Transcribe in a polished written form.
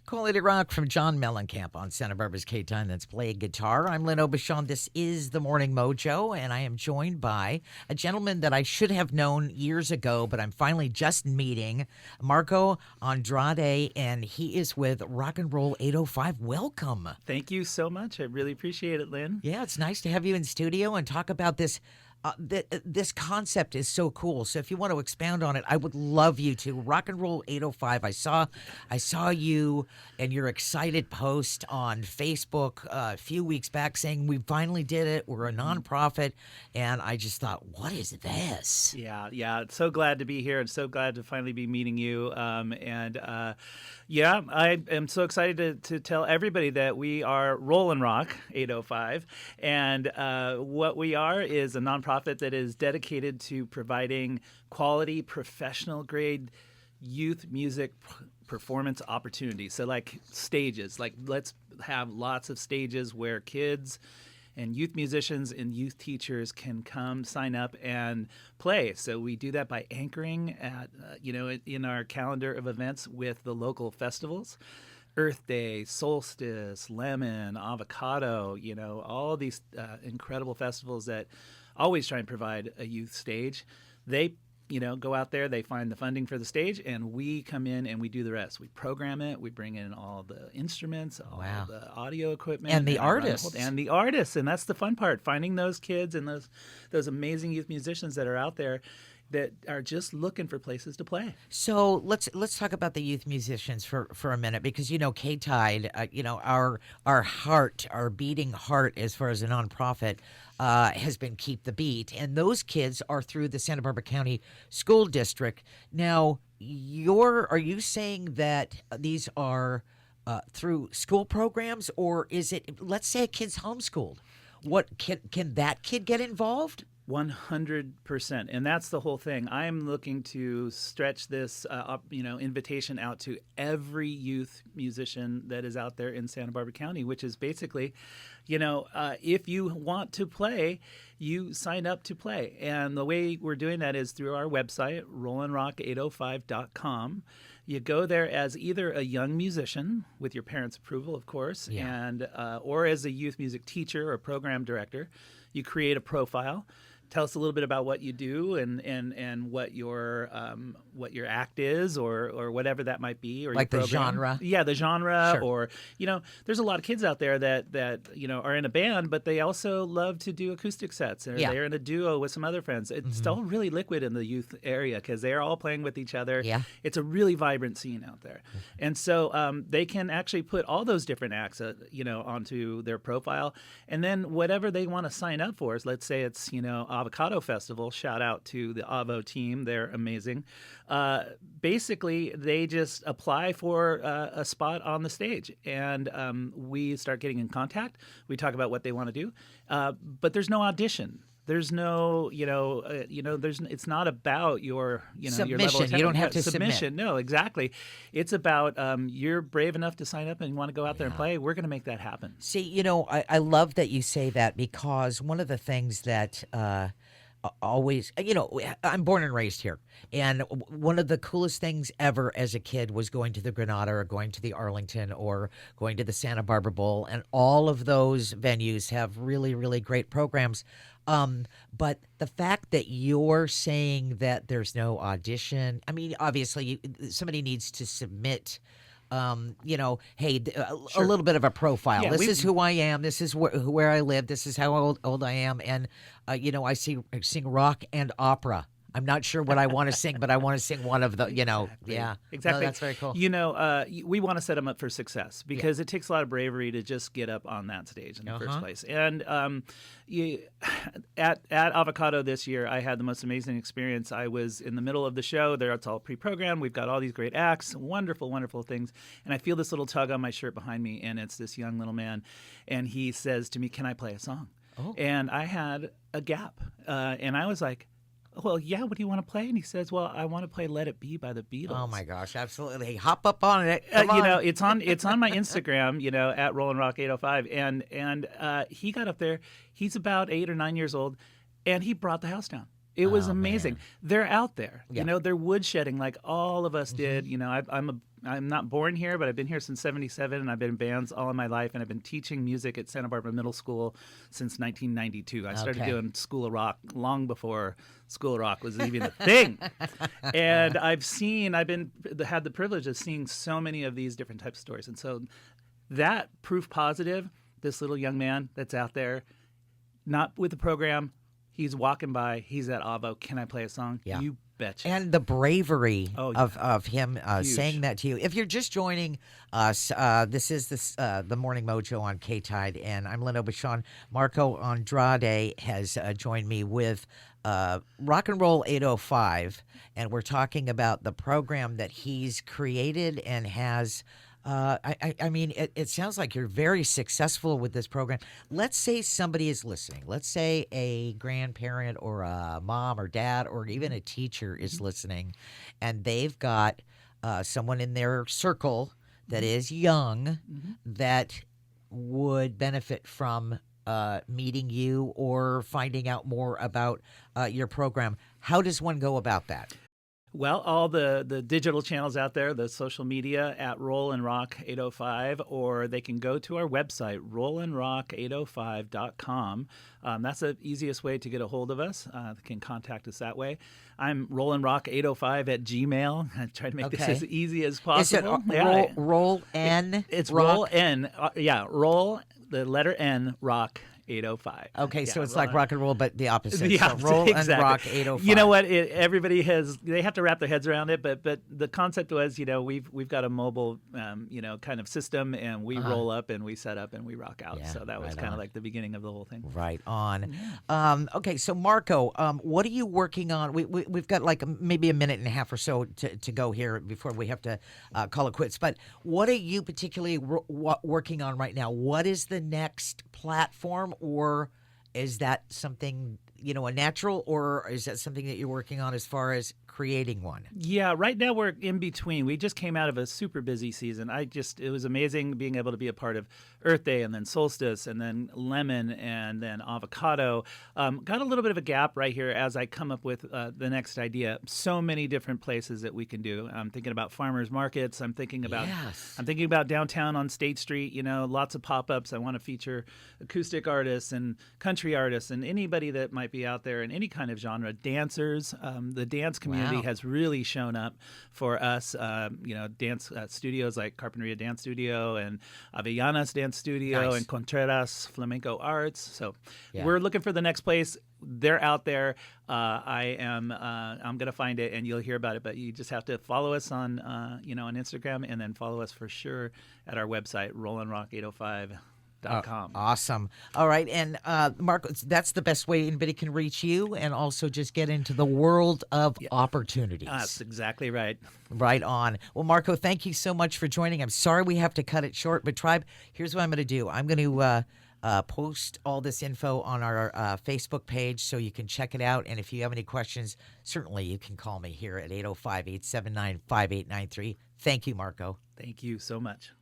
Quality rock from John Mellencamp on Santa Barbara's K-Time that's playing guitar. I'm Lin Aubuchon. This is the Morning Mojo, and I am joined by a gentleman that I should have known years ago, but I'm finally just meeting, Marco Andrade, and he is with Rock and Roll 805. Welcome. Thank you so much. I really appreciate it, Lynn. Yeah, it's nice to have you in studio and talk about this. This concept is so cool. So if you want to expound on it, I would love you to. Rock and Roll 805. I saw you and your excited post on Facebook a few weeks back saying we finally did it. We're a nonprofit, and I just thought, what is this? Yeah. So glad to be here and so glad to finally be meeting you. I am so excited to tell everybody that we are Rollin' Rock 805, and what we are is a nonprofit that is dedicated to providing quality, professional-grade youth music performance opportunities. So like stages, let's have lots of stages where kids and youth musicians and youth teachers can come sign up and play. So we do that by anchoring at, in our calendar of events with the local festivals. Earth Day, Solstice, Lemon, Avocado, all these incredible festivals that always try and provide a youth stage. They go out there, they find the funding for the stage, and we come in and we do the rest. We program it, we bring in all the instruments, all the audio equipment. And the artists. And that's the fun part, finding those kids and those amazing youth musicians that are out there that are just looking for places to play. So let's talk about the youth musicians for a minute, because KTYD, our heart, our beating heart as far as a nonprofit has been Keep the Beat, and those kids are through the Santa Barbara County School District. Now, are you saying that these are through school programs, or is it? Let's say a kid's homeschooled. What can that kid get involved? 100%, and that's the whole thing. I'm looking to stretch this, invitation out to every youth musician that is out there in Santa Barbara County, which is basically, if you want to play, you sign up to play. And the way we're doing that is through our website, rollinrock805.com. You go there as either a young musician with your parents' approval, of course, and or as a youth music teacher or program director. You create a profile. Tell us a little bit about what you do and what your act is or whatever that might be, or like your the genre. Yeah, the genre. Sure. Or there's a lot of kids out there that are in a band, but they also love to do acoustic sets, or they're in a duo with some other friends. It's still really liquid in the youth area because they're all playing with each other. Yeah, it's a really vibrant scene out there, and so they can actually put all those different acts, onto their profile, and then whatever they want to sign up for. Is, let's say it's Avocado Festival. Shout out to the Avo team. They're amazing. Basically, they just apply for a spot on the stage, and we start getting in contact. We talk about what they want to do, but there's no audition. There's no, it's not about your, submission. Your level of talent. You don't have to submission. Submit. No, exactly. It's about you're brave enough to sign up and you want to go out there and play. We're going to make that happen. See, I love that you say that, because one of the things that always, I'm born and raised here, and one of the coolest things ever as a kid was going to the Granada or going to the Arlington or going to the Santa Barbara Bowl, and all of those venues have really, really great programs. But the fact that you're saying that there's no audition, I mean, obviously somebody needs to submit hey, a little bit of a profile. Yeah, this is who I am. This is where I live. This is how old I am. And, I sing rock and opera. I'm not sure what I want to sing, but I want to sing one of the, Exactly. Yeah. Exactly. No, that's very cool. We want to set them up for success because it takes a lot of bravery to just get up on that stage in the first place. And at Avocado this year, I had the most amazing experience. I was in the middle of the show. It's all pre-programmed. We've got all these great acts, wonderful, wonderful things. And I feel this little tug on my shirt behind me, and it's this young little man. And he says to me, "Can I play a song?" Oh. And I had a gap. And I was like, well, yeah, what do you want to play? And he says, well, I want to play Let It Be by the Beatles. Oh, my gosh, absolutely. Hey, hop up on it. Come on. It's on my Instagram, at rollinrock805. And he got up there. He's about 8 or 9 years old, and he brought the house down. It was Oh, amazing. man. They're out there. Yeah. They're woodshedding like all of us did. I'm not born here, but I've been here since '77, and I've been in bands all of my life, and I've been teaching music at Santa Barbara Middle School since 1992. I started Okay. doing School of Rock long before School of Rock was even a thing. And had the privilege of seeing so many of these different types of stories, and so that proof positive. This little young man that's out there, not with the program. He's walking by. He's at Avo. Can I play a song? Yeah. You betcha. And the bravery Oh, yeah. of him Huge. saying that to you. If you're just joining us, this is the Morning Mojo on KTYD, and I'm Lin Aubuchon. Marco Andrade has joined me with Rock and Roll 805, and we're talking about the program that he's created and has. I mean, it sounds like you're very successful with this program. Let's say somebody is listening. Let's say a grandparent or a mom or dad or even a teacher is listening, and they've got someone in their circle that is young that would benefit from meeting you or finding out more about your program. How does one go about that? Well, all the digital channels out there, the social media at Roll and Rock 805, or they can go to our website, rollandrock805.com. That's the easiest way to get a hold of us. They can contact us that way. I'm rollandrock805 at Gmail. I try to make this as easy as possible. Is it roll N? It's rock? roll N. Roll, the letter N, rock 805. Okay, so it's like rock and roll, but the opposite. The So opposite, roll exactly. and rock 805. You know what? Everybody they have to wrap their heads around it, but the concept was, we've got a mobile, kind of system, and we roll up and we set up and we rock out. Yeah, So that was right kind on. of like the beginning of the whole thing. Right on. Okay, so Marco, what are you working on? We've got like maybe a minute and a half or so to go here before we have to call it quits. But what are you particularly working on right now? What is the next platform, or is that something, a natural, or is that something that you're working on as far as creating one? Yeah, right now we're in between. We just came out of a super busy season. It was amazing being able to be a part of Earth Day and then Solstice and then Lemon and then Avocado. Got a little bit of a gap right here as I come up with the next idea. So many different places that we can do. I'm thinking about farmers markets. I'm thinking about downtown on State Street. Lots of pop-ups. I want to feature acoustic artists and country artists and anybody that might be out there in any kind of genre. Dancers. The dance community has really shown up for us. Dance studios like Carpinteria Dance Studio and Avellanas Dance Studio and Contreras Flamenco Arts. So we're looking for the next place. They're out there. I'm gonna find it, and you'll hear about it. But you just have to follow us on on Instagram, and then follow us for sure at our website, rollandrock805.com. Awesome. All right. And Marco, that's the best way anybody can reach you and also just get into the world of opportunities. That's exactly right. Right on. Well, Marco, thank you so much for joining. I'm sorry we have to cut it short, but Tribe, here's what I'm going to do. I'm going to post all this info on our Facebook page so you can check it out. And if you have any questions, certainly you can call me here at 805-879-5893. Thank you, Marco. Thank you so much.